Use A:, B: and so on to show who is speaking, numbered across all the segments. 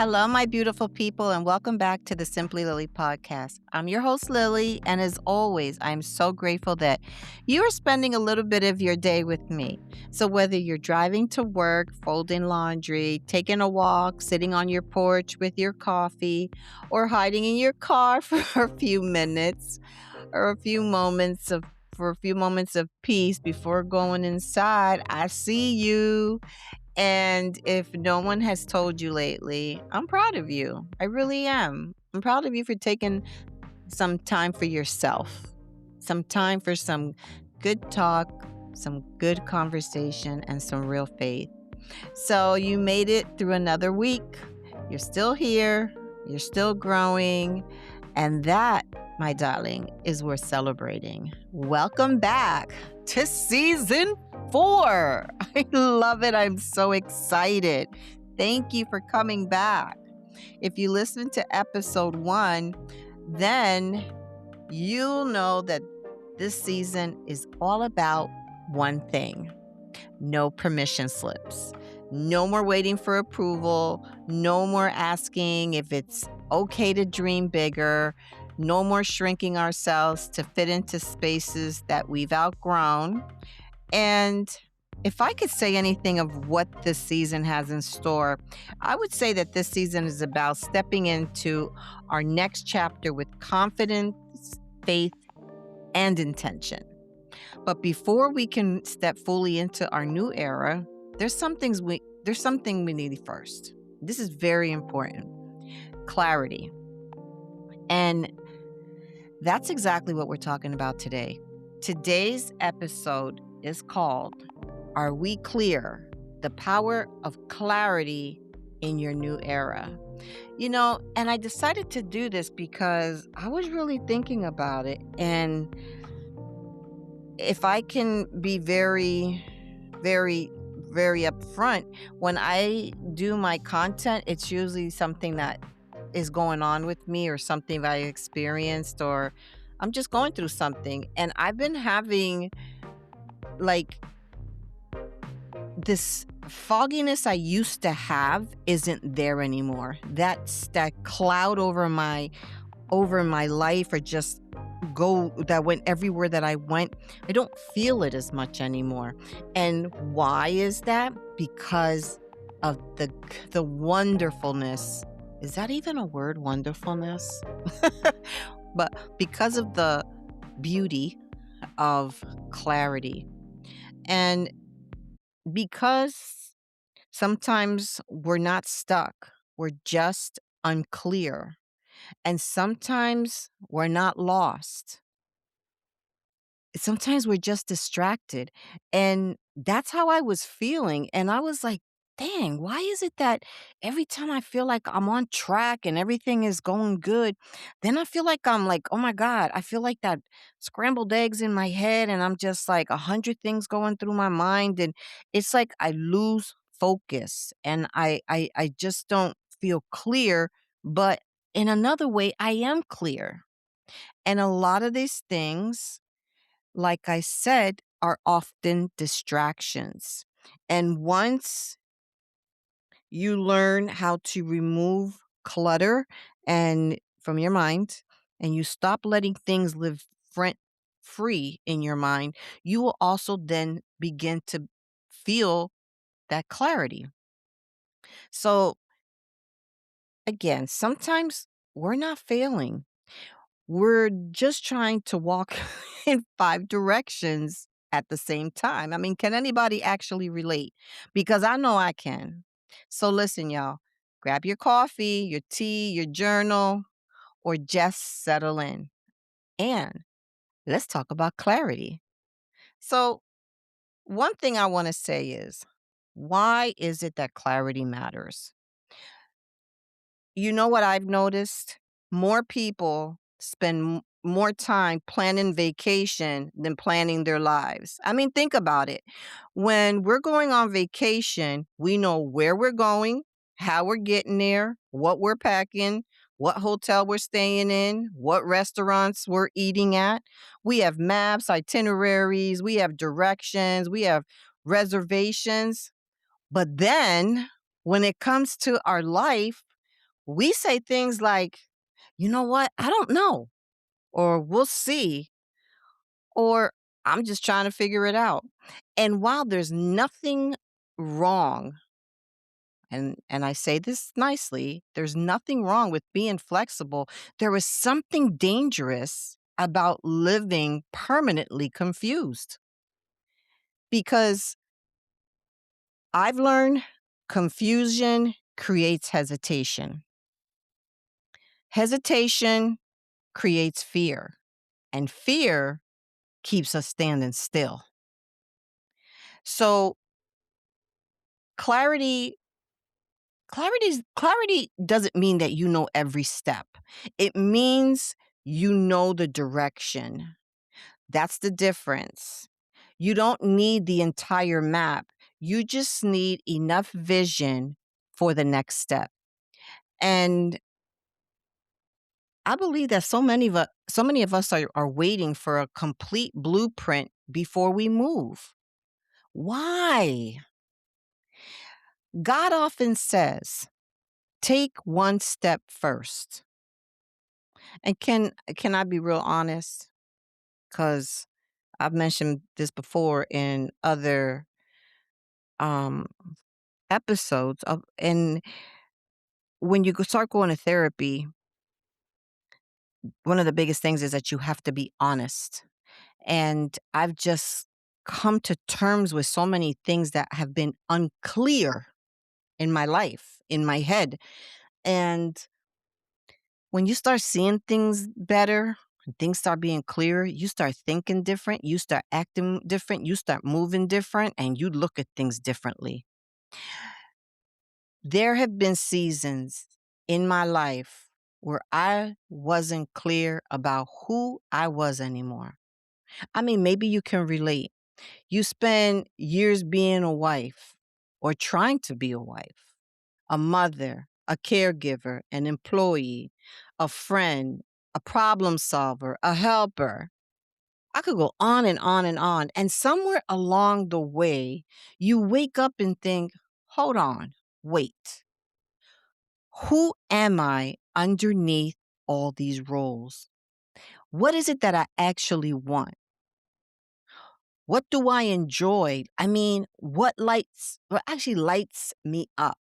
A: Hello, my beautiful people, and welcome back to the Simply Lily podcast. I'm your host, Lily, and as always, I'm so grateful that you are spending a little bit of your day with me. So, whether you're driving to work, folding laundry, taking a walk, sitting on your porch with your coffee, or hiding in your car for a few minutes or a few moments of peace before going inside, I see you. And if no one has told you lately, I'm proud of you. I really am. I'm proud of you for taking some time for yourself, some time for some good talk, some good conversation, and some real faith. So you made it through another week. You're still here. You're still growing. And that, my darling, is worth celebrating. Welcome back to season 4. I love it. I'm so excited. Thank you for coming back. If you listened to episode 1, then you'll know that this season is all about one thing: no permission slips. No more waiting for approval. No more asking if it's okay to dream bigger. No more shrinking ourselves to fit into spaces that we've outgrown. And if I could say anything of what this season has in store, I would say that this season is about stepping into our next chapter with confidence, faith, and intention. But before we can step fully into our new era, there's something we need first. This is very important. Clarity. And that's exactly what we're talking about today. Today's episode is called Are We Clear? The Power of Clarity in Your New Era. And I decided to do this because I was really thinking about it. And if I can be very, very, very upfront, when I do my content, it's usually something that is going on with me or something that I experienced, or I'm just going through something. And I've been having like this fogginess I used to have isn't there anymore. That's that cloud over my life, or just that went everywhere that I went. I don't feel it as much anymore. And why is that? Because of the wonderfulness. Is that even a word, wonderfulness? But because of the beauty of clarity. And because sometimes we're not stuck, we're just unclear. And sometimes we're not lost. Sometimes we're just distracted. And that's how I was feeling. And I was like, dang, why is it that every time I feel like I'm on track and everything is going good, then I feel like I'm like, oh my God, I feel like that scrambled eggs in my head, and I'm just like 100 things going through my mind. And it's like I lose focus, and I just don't feel clear. But in another way, I am clear. And a lot of these things, like I said, are often distractions. And once you learn how to remove clutter and from your mind, and you stop letting things live front free in your mind, you will also then begin to feel that clarity. So again, sometimes we're not failing. We're just trying to walk in 5 directions at the same time. I mean, can anybody actually relate? Because I know I can. So listen, y'all, grab your coffee, your tea, your journal, or just settle in. And let's talk about clarity. So, one thing I want to say is, why is it that clarity matters? You know what I've noticed? More people spend more time planning vacation than planning their lives. I mean, think about it. When we're going on vacation, we know where we're going, how we're getting there, what we're packing, what hotel we're staying in, what restaurants we're eating at. We have maps, itineraries, we have directions, we have reservations. But then when it comes to our life, We say things like, you know what? I don't know, or we'll see, or I'm just trying to figure it out. And while there's nothing wrong, and I say this nicely, there's nothing wrong with being flexible. There is something dangerous about living permanently confused because I've learned confusion creates hesitation. Hesitation creates fear, and fear keeps us standing still. So clarity clarity doesn't mean that you know every step. It means you know the direction. That's the difference. You don't need the entire map. You just need enough vision for the next step. And I believe that so many of us are waiting for a complete blueprint before we move. Why? God often says, take one step first. And can I be real honest? Because I've mentioned this before in other um, episodes of, and when you start going to therapy, one of the biggest things is that you have to be honest. And I've just come to terms with so many things that have been unclear in my life, in my head. And when you start seeing things better, when things start being clearer, you start thinking different, you start acting different, you start moving different, and you look at things differently. There have been seasons in my life where I wasn't clear about who I was anymore. I mean, maybe you can relate. You spend years being a wife or trying to be a wife, a mother, a caregiver, an employee, a friend, a problem solver, a helper. I could go on and on and on. And somewhere along the way, you wake up and think, hold on, wait. Who am I underneath all these roles? What is it that I actually want? What do I enjoy? I mean, what actually lights me up?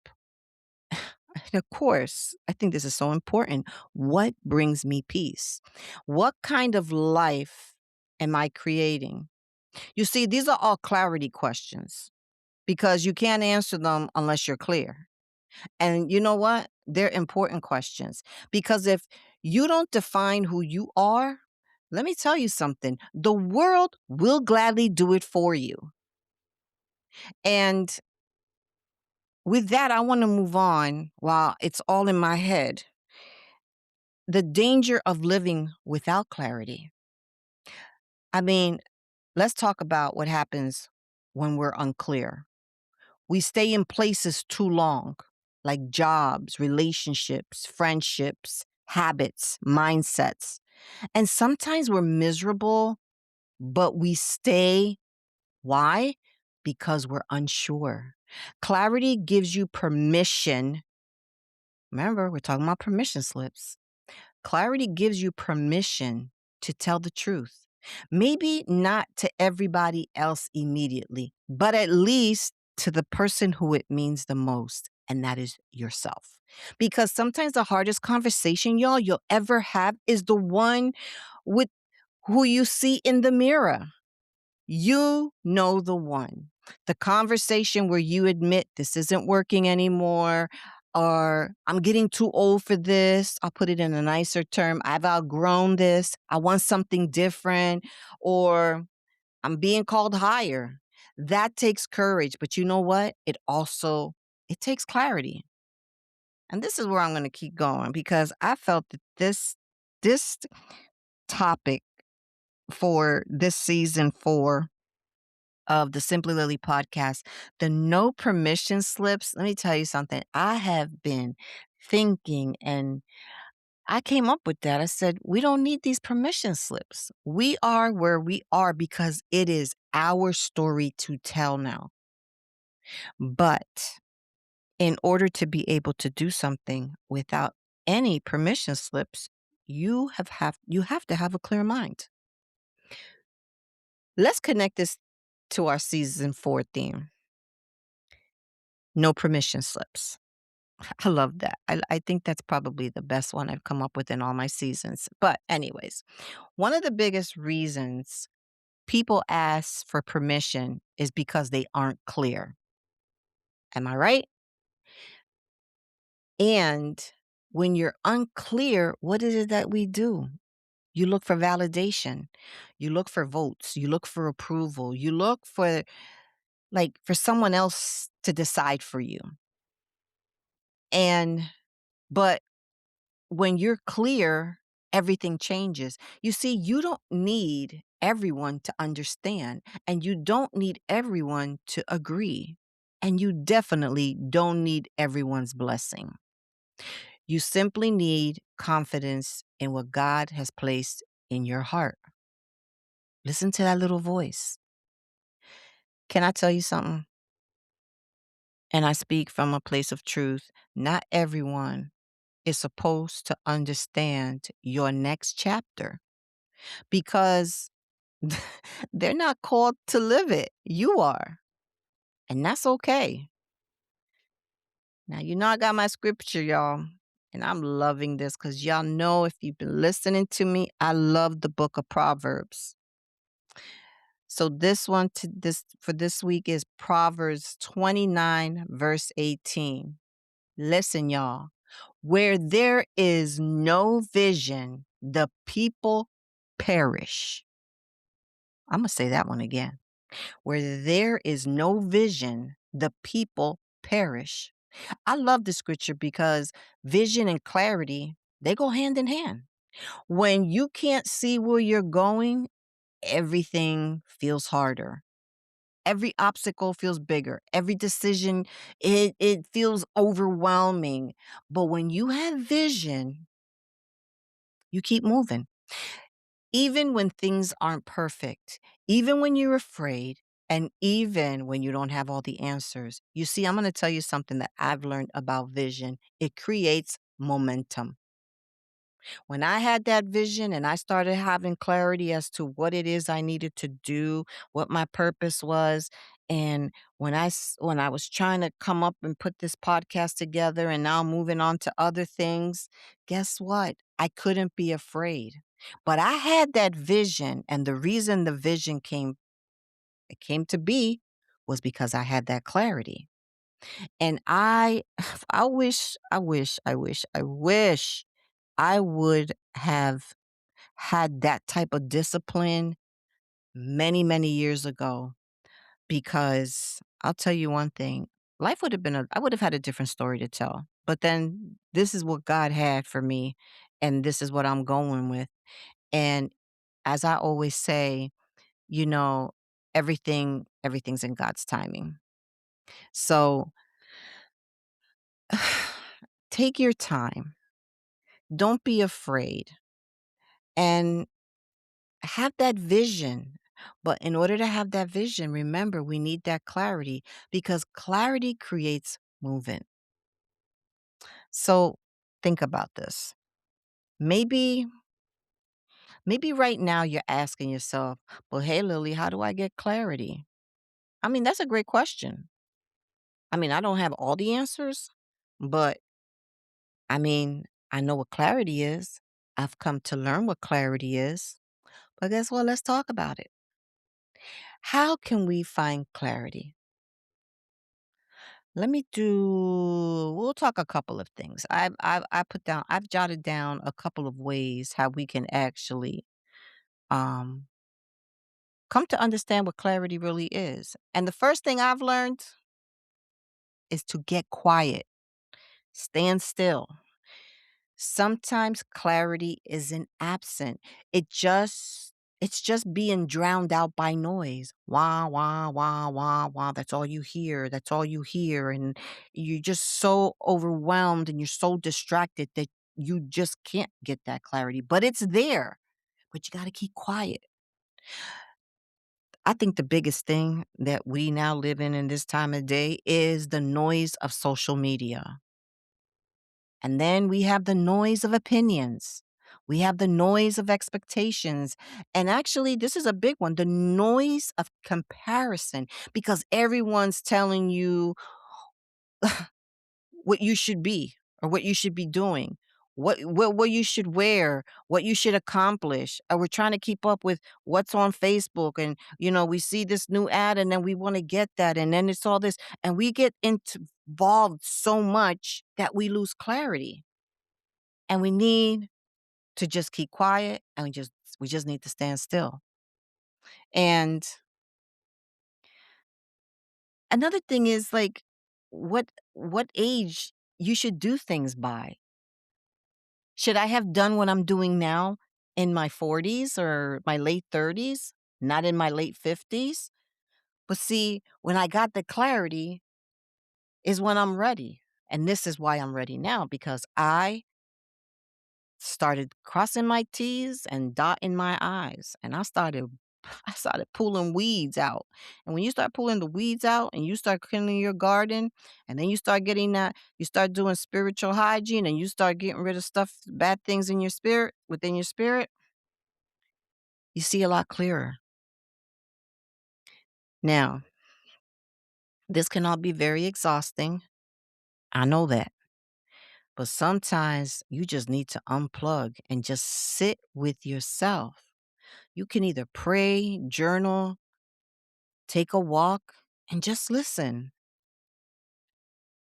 A: And of course, I think this is so important. What brings me peace? What kind of life am I creating? You see, these are all clarity questions because you can't answer them unless you're clear. And you know what? They're important questions because if you don't define who you are, let me tell you something. The world will gladly do it for you. And with that, I want to move on while it's all in my head. The danger of living without clarity. I mean, let's talk about what happens when we're unclear. We stay in places too long, like jobs, relationships, friendships, habits, mindsets. And sometimes we're miserable, but we stay. Why? Because we're unsure. Clarity gives you permission. Remember, we're talking about permission slips. Clarity gives you permission to tell the truth. Maybe not to everybody else immediately, but at least to the person who it means the most, and that is yourself. Because sometimes the hardest conversation, y'all, you'll ever have is the one with who you see in the mirror. You know the one. The conversation where you admit this isn't working anymore, or I'm getting too old for this. I'll put it in a nicer term. I've outgrown this. I want something different, or I'm being called higher. That takes courage. But you know what? It takes clarity. And this is where I'm going to keep going because I felt that this topic for this season 4 of the Simply Lily podcast, the no permission slips. Let me tell you something. I have been thinking and I came up with that. I said, we don't need these permission slips. We are where we are because it is our story to tell now. But In order to be able to do something without any permission slips, you have to have a clear mind. Let's connect this to our season 4 theme. No permission slips. I love that. I think that's probably the best one I've come up with in all my seasons. But anyways, one of the biggest reasons people ask for permission is because they aren't clear. Am I right? And when you're unclear, what is it that we do? You look for validation. You look for votes. You look for approval. You look for for someone else to decide for you. And but when you're clear, everything changes. You see, you don't need everyone to understand, and you don't need everyone to agree. And you definitely don't need everyone's blessing. You simply need confidence in what God has placed in your heart. Listen to that little voice. Can I tell you something? And I speak from a place of truth. Not everyone is supposed to understand your next chapter because they're not called to live it. You are. And that's okay. Now, you know, I got my scripture, y'all. And I'm loving this because y'all know if you've been listening to me, I love the book of Proverbs. So this one to this for this week is Proverbs 29, verse 18. Listen, y'all. Where there is no vision, the people perish. I'm going to say that one again. Where there is no vision, the people perish. I love the scripture because vision and clarity, they go hand in hand. When you can't see where you're going, everything feels harder. Every obstacle feels bigger. Every decision, it feels overwhelming. But when you have vision, you keep moving. Even when things aren't perfect, even when you're afraid, and even when you don't have all the answers. You see, I'm going to tell you something that I've learned about vision. It creates momentum. When I had that vision and I started having clarity as to what it is I needed to do, what my purpose was, and when I was trying to come up and put this podcast together and now moving on to other things, guess what? I couldn't be afraid. But I had that vision, and the reason the vision came to be was because I had that clarity. And I wish I would have had that type of discipline many, many years ago because I'll tell you one thing, life would have I would have had a different story to tell. But then this is what God had for me, and this is what I'm going with. And as I always say, you know, everything's in God's timing. So take your time. Don't be afraid. And have that vision. But in order to have that vision, remember, we need that clarity because clarity creates movement. So think about this. Maybe, maybe right now you're asking yourself, well, hey, Lily, how do I get clarity? I mean, that's a great question. I mean, I don't have all the answers, but I mean, I know what clarity is. I've come to learn what clarity is. But guess what? Let's talk about it. How can we find clarity? We'll talk a couple of things. I've jotted down a couple of ways how we can actually um, come to understand what clarity really is. And the first thing I've learned is to get quiet, stand still. Sometimes clarity isn't absent. It's just being drowned out by noise. Wah, wah, wah, wah, wah. That's all you hear. That's all you hear. And you're just so overwhelmed and you're so distracted that you just can't get that clarity. But it's there. But you got to keep quiet. I think the biggest thing that we now live in this time of day is the noise of social media. And then we have the noise of opinions. We have the noise of expectations. And actually, this is a big one, the noise of comparison, because everyone's telling you what you should be or what you should be doing, what you should wear, what you should accomplish. We're trying to keep up with what's on Facebook, and we see this new ad and then we want to get that, and then it's all this, and we get involved so much that we lose clarity. And we need to just keep quiet, and we just need to stand still. And another thing is, like, what age you should do things by. Should I have done what I'm doing now in my 40s or my late 30s, not in my late 50s? But see, when I got the clarity is when I'm ready. And this is why I'm ready now, because I started crossing my T's and dotting my I's. And I started pulling weeds out. And when you start pulling the weeds out and you start cleaning your garden, and then you start getting that, you start doing spiritual hygiene, and you start getting rid of stuff, bad things in your spirit, within your spirit, you see a lot clearer. Now, this can all be very exhausting. I know that. But sometimes you just need to unplug and just sit with yourself. You can either pray, journal, take a walk, and just listen.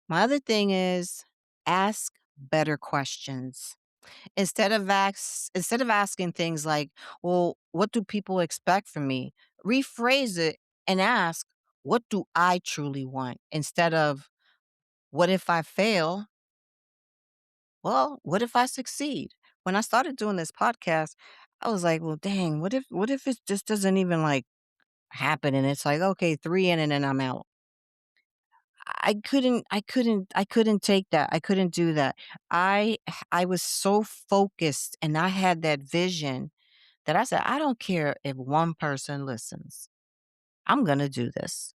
A: My other thing is, ask better questions. Instead of asking things like, "Well, what do people expect from me?" Rephrase it and ask, "What do I truly want?" Instead of, "What if I fail?" Well, what if I succeed? When I started doing this podcast, I was like, "Well, dang, what if it just doesn't even, like, happen, and it's like, okay, 3 in and then I'm out." I couldn't take that. I couldn't do that. I was so focused, and I had that vision that I said, "I don't care if one person listens. I'm gonna do this.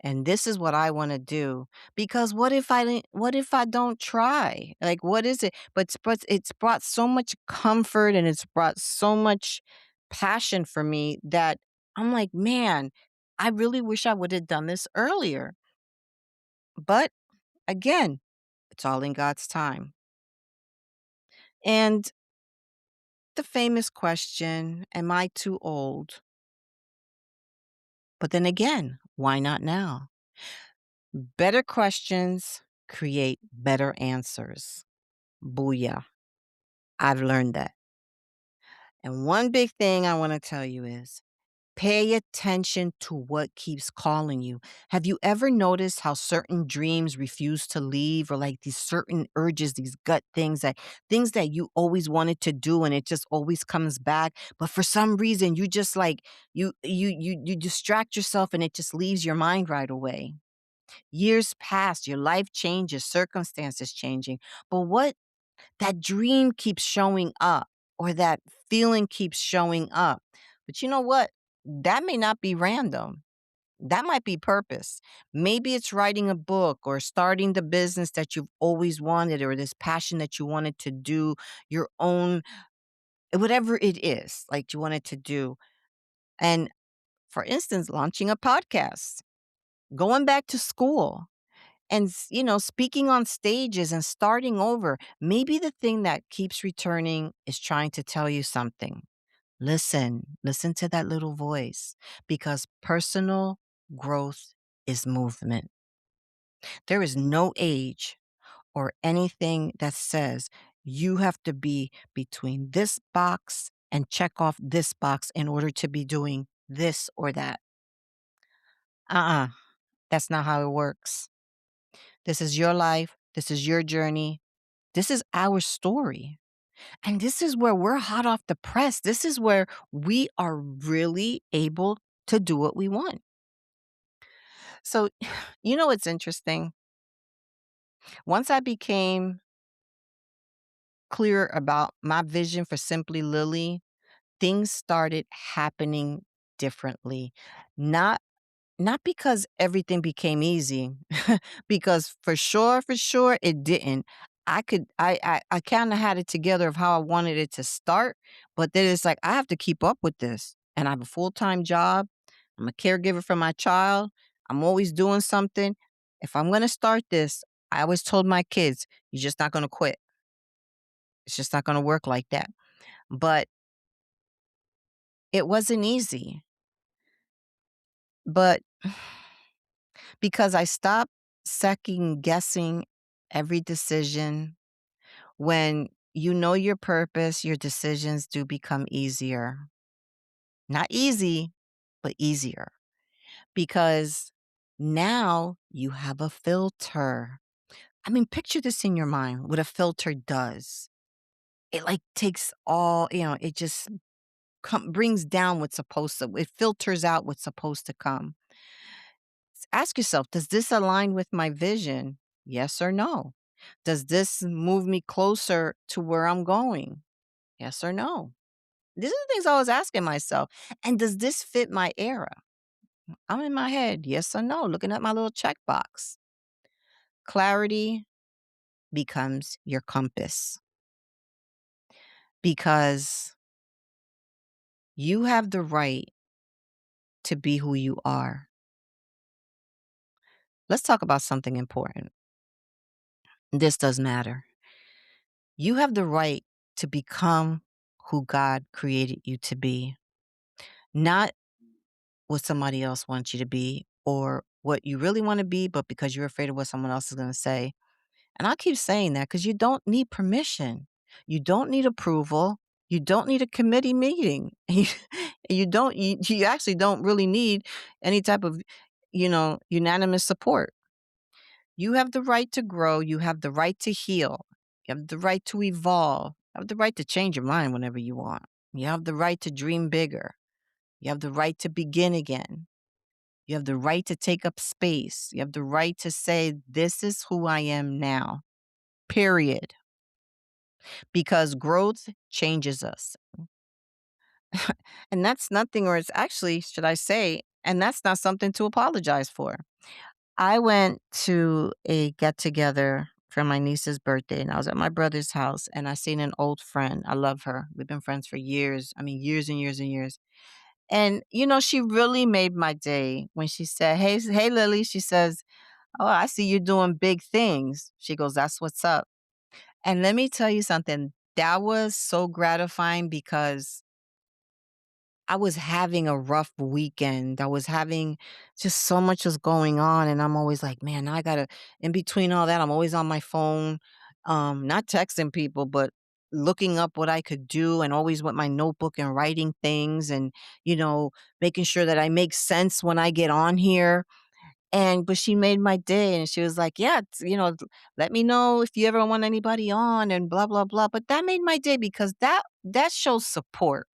A: And this is what I wanna do, because what if I don't try? Like, what is it?" But it's brought so much comfort, and it's brought so much passion for me that I'm like, "Man, I really wish I would have done this earlier." But again, it's all in God's time. And the famous question, am I too old? But then again, why not now? Better questions create better answers. Booyah. I've learned that. And one big thing I want to tell you is, pay attention to what keeps calling you. Have you ever noticed how certain dreams refuse to leave, or like these certain urges, these gut things that you always wanted to do, and it just always comes back, but for some reason you just like you distract yourself and it just leaves your mind right away. Years pass, your life changes, circumstances changing, but what that dream keeps showing up, or that feeling keeps showing up. But you know what? That may not be random. That might be purpose. Maybe it's writing a book or starting the business that you've always wanted, or this passion that you wanted to do, your own, whatever it is, like you wanted to do. And for instance, launching a podcast, going back to school, and speaking on stages and starting over. Maybe the thing that keeps returning is trying to tell you something. Listen to that little voice, because personal growth is movement. There is no age or anything that says you have to be between this box and check off this box in order to be doing this or that. Uh-uh, that's not how it works. This is your life. This is your journey. This is our story. And this is where we're hot off the press. This is where we are really able to do what we want. So, what's interesting? Once I became clear about my vision for Simply Lily, things started happening differently. Not not because everything became easy, because for sure, it didn't. I kinda had it together of how I wanted it to start, but then it's like, I have to keep up with this, and I have a full-time job. I'm a caregiver for my child. I'm always doing something. If I'm gonna start this, I always told my kids, "You're just not gonna quit. It's just not gonna work like that." But it wasn't easy, but because I stopped second guessing every decision. When you know your purpose, your decisions do become easier. Not easy, but easier. Because now you have a filter. I mean, picture this in your mind, what a filter does. It like takes all, it just brings down what's supposed to, it filters out what's supposed to come. Ask yourself, does this align with my vision? Yes or no? Does this move me closer to where I'm going? Yes or no? These are the things I was asking myself. And does this fit my era? I'm in my head, yes or no, looking at my little checkbox. Clarity becomes your compass because you have the right to be who you are. Let's talk about something important. This does matter. You have the right to become who God created you to be, not what somebody else wants you to be or what you really want to be, but because you're afraid of what someone else is going to say. And I keep saying that because you don't need permission. You don't need approval. You don't need a committee meeting. You actually don't really need any type of, unanimous support. You have the right to grow. You have the right to heal. You have the right to evolve. You have the right to change your mind whenever you want. You have the right to dream bigger. You have the right to begin again. You have the right to take up space. You have the right to say, this is who I am now, period. Because growth changes us. And that's nothing, or it's actually, should I say, and that's not something to apologize for. I went to a get together for my niece's birthday, and I was at my brother's house, and I seen an old friend. I love her. We've been friends for years. I mean, years and years and years. And, she really made my day when she said, hey, Lily, she says, "Oh, I see you doing big things." She goes, "That's what's up." And let me tell you something, that was so gratifying because I was having a rough weekend. I was having just so much was going on, and I'm always like, "Man, I gotta," in between all that, I'm always on my phone, not texting people, but looking up what I could do and always with my notebook and writing things and, you know, making sure that I make sense when I get on here. But she made my day and she was like, "Yeah, let me know if you ever want anybody on and blah blah blah." But that made my day because that shows support.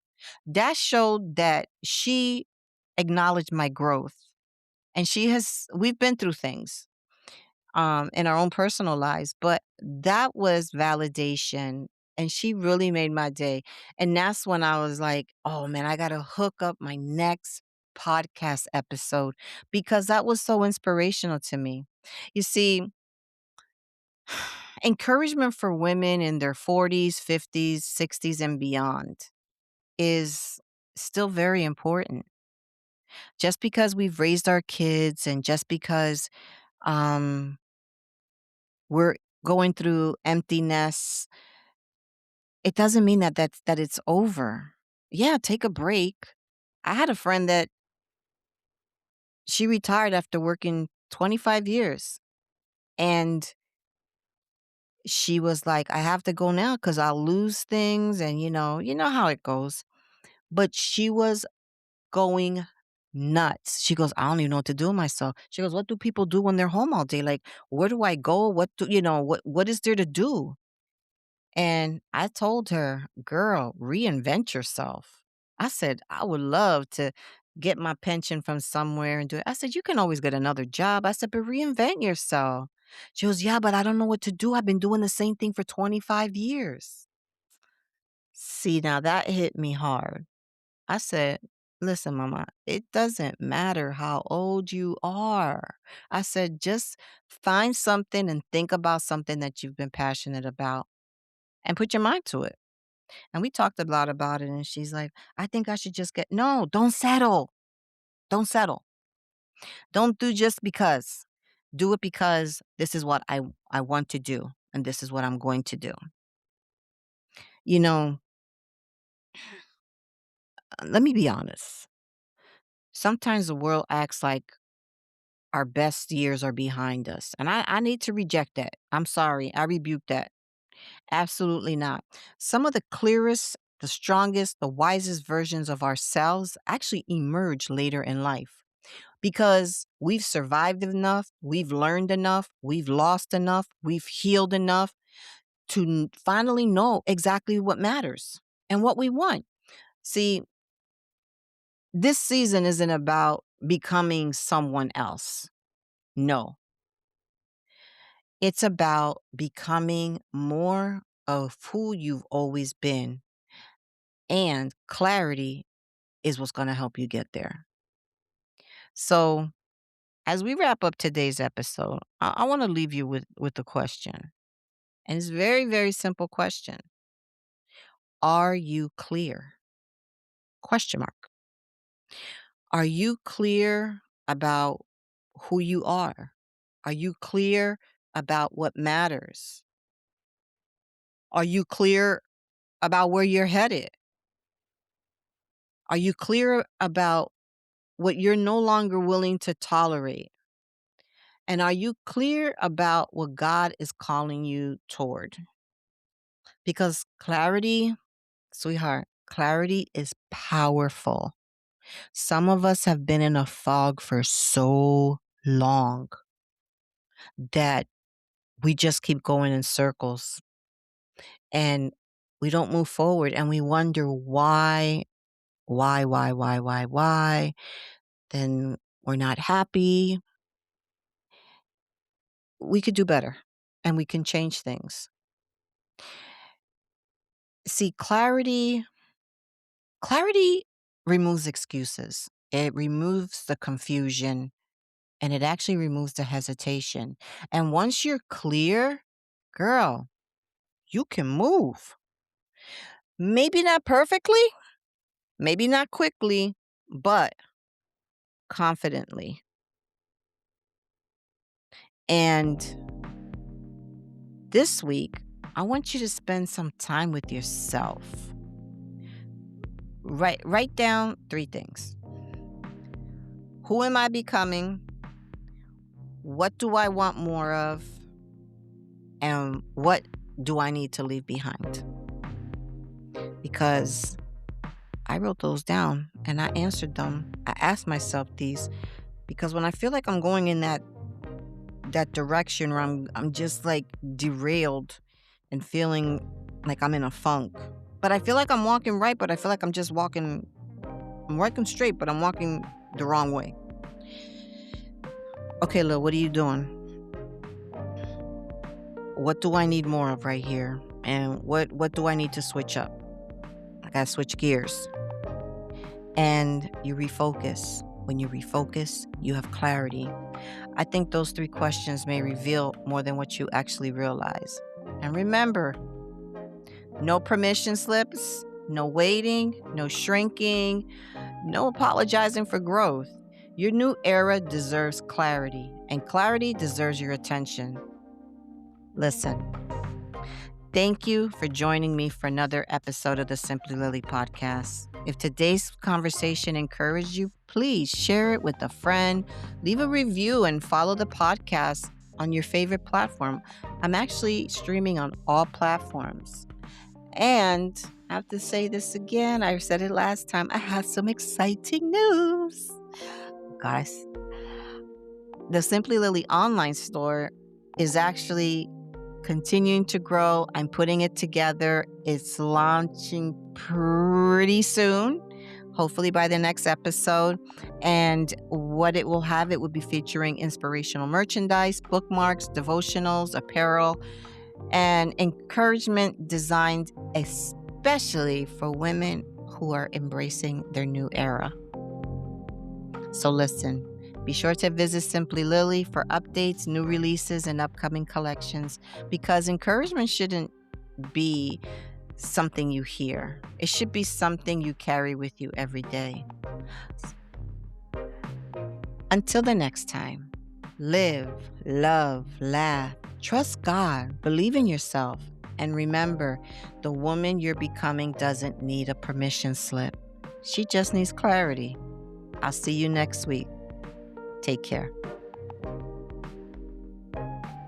A: That showed that she acknowledged my growth. And we've been through things in our own personal lives, but that was validation and she really made my day. And that's when I was like, "Oh man, I got to hook up my next podcast episode," because that was so inspirational to me. You see, encouragement for women in their 40s, 50s, 60s and beyond is still very important. Just because we've raised our kids and just because um we're going through emptiness, it doesn't mean that it's over. Yeah, take a break. I had a friend that she retired after working 25 years, and she was like, "I have to go now cuz I'll lose things," and you know how it goes. But she was going nuts. She goes, "I don't even know what to do with myself." She goes, "What do people do when they're home all day? Like, where do I go? What is there to do?" And I told her, "Girl, reinvent yourself." I said, "I would love to get my pension from somewhere and do it." I said, "You can always get another job." I said, "But reinvent yourself." She goes, "Yeah, but I don't know what to do. I've been doing the same thing for 25 years." See, now that hit me hard. I said, Listen, mama, it doesn't matter how old you are. I said, just find something and think about something that you've been passionate about and put your mind to it. And we talked a lot about it. And she's like, I think I should just get, no, don't settle. Don't settle. Don't do just because. Do it because this is what I want to do. And this is what I'm going to do. You know, let me be honest. Sometimes the world acts like our best years are behind us. And I need to reject that. I'm sorry. I rebuke that. Absolutely not. Some of the clearest, the strongest, the wisest versions of ourselves actually emerge later in life because we've survived enough, we've learned enough, we've lost enough, we've healed enough to finally know exactly what matters and what we want. See, this season isn't about becoming someone else. No, it's about becoming more of who you've always been, and clarity is what's going to help you get there. So, as we wrap up today's episode, I want to leave you with a question. And it's a very, very simple question. Are you clear? Question mark. Are you clear about who you are? Are you clear about what matters? Are you clear about where you're headed? Are you clear about what you're no longer willing to tolerate? And are you clear about what God is calling you toward? Because clarity, sweetheart, clarity is powerful. Some of us have been in a fog for so long that we just keep going in circles and we don't move forward, and we wonder why. Then we're not happy. We could do better and we can change things. See, clarity removes excuses. It removes the confusion and it actually removes the hesitation. And once you're clear, girl, you can move. Maybe not perfectly, maybe not quickly, but confidently. And this week, I want you to spend some time with yourself. Write down 3 things. Who am I becoming? What do I want more of? And what do I need to leave behind? Because I wrote those down and I answered them. I asked myself these because when I feel like I'm going in that direction where I'm just like derailed and feeling like I'm in a funk. But I feel like I'm walking right, but I feel like I'm walking straight, but I'm walking the wrong way. Okay, Lil, what are you doing? What do I need more of right here? And what do I need to switch up? I gotta switch gears. And you refocus. When you refocus, you have clarity. I think those 3 questions may reveal more than what you actually realize. And remember, no permission slips, no waiting, no shrinking, no apologizing for growth. Your new era deserves clarity, and clarity deserves your attention. Listen, thank you for joining me for another episode of the Simply Lily podcast. If today's conversation encouraged you, please share it with a friend, leave a review, and follow the podcast on your favorite platform. I'm actually streaming on all platforms. And I have to say this again. I said it last time. I have some exciting news. Guys, the Simply Lily online store is actually continuing to grow. I'm putting it together. It's launching pretty soon, hopefully by the next episode. And what it will have, it will be featuring inspirational merchandise, bookmarks, devotionals, apparel, and encouragement designed especially for women who are embracing their new era. So listen, be sure to visit Simply Lily for updates, new releases, and upcoming collections, because encouragement shouldn't be something you hear. It should be something you carry with you every day. Until the next time, live, love, laugh, trust God, believe in yourself, and remember, the woman you're becoming doesn't need a permission slip. She just needs clarity. I'll see you next week. Take care.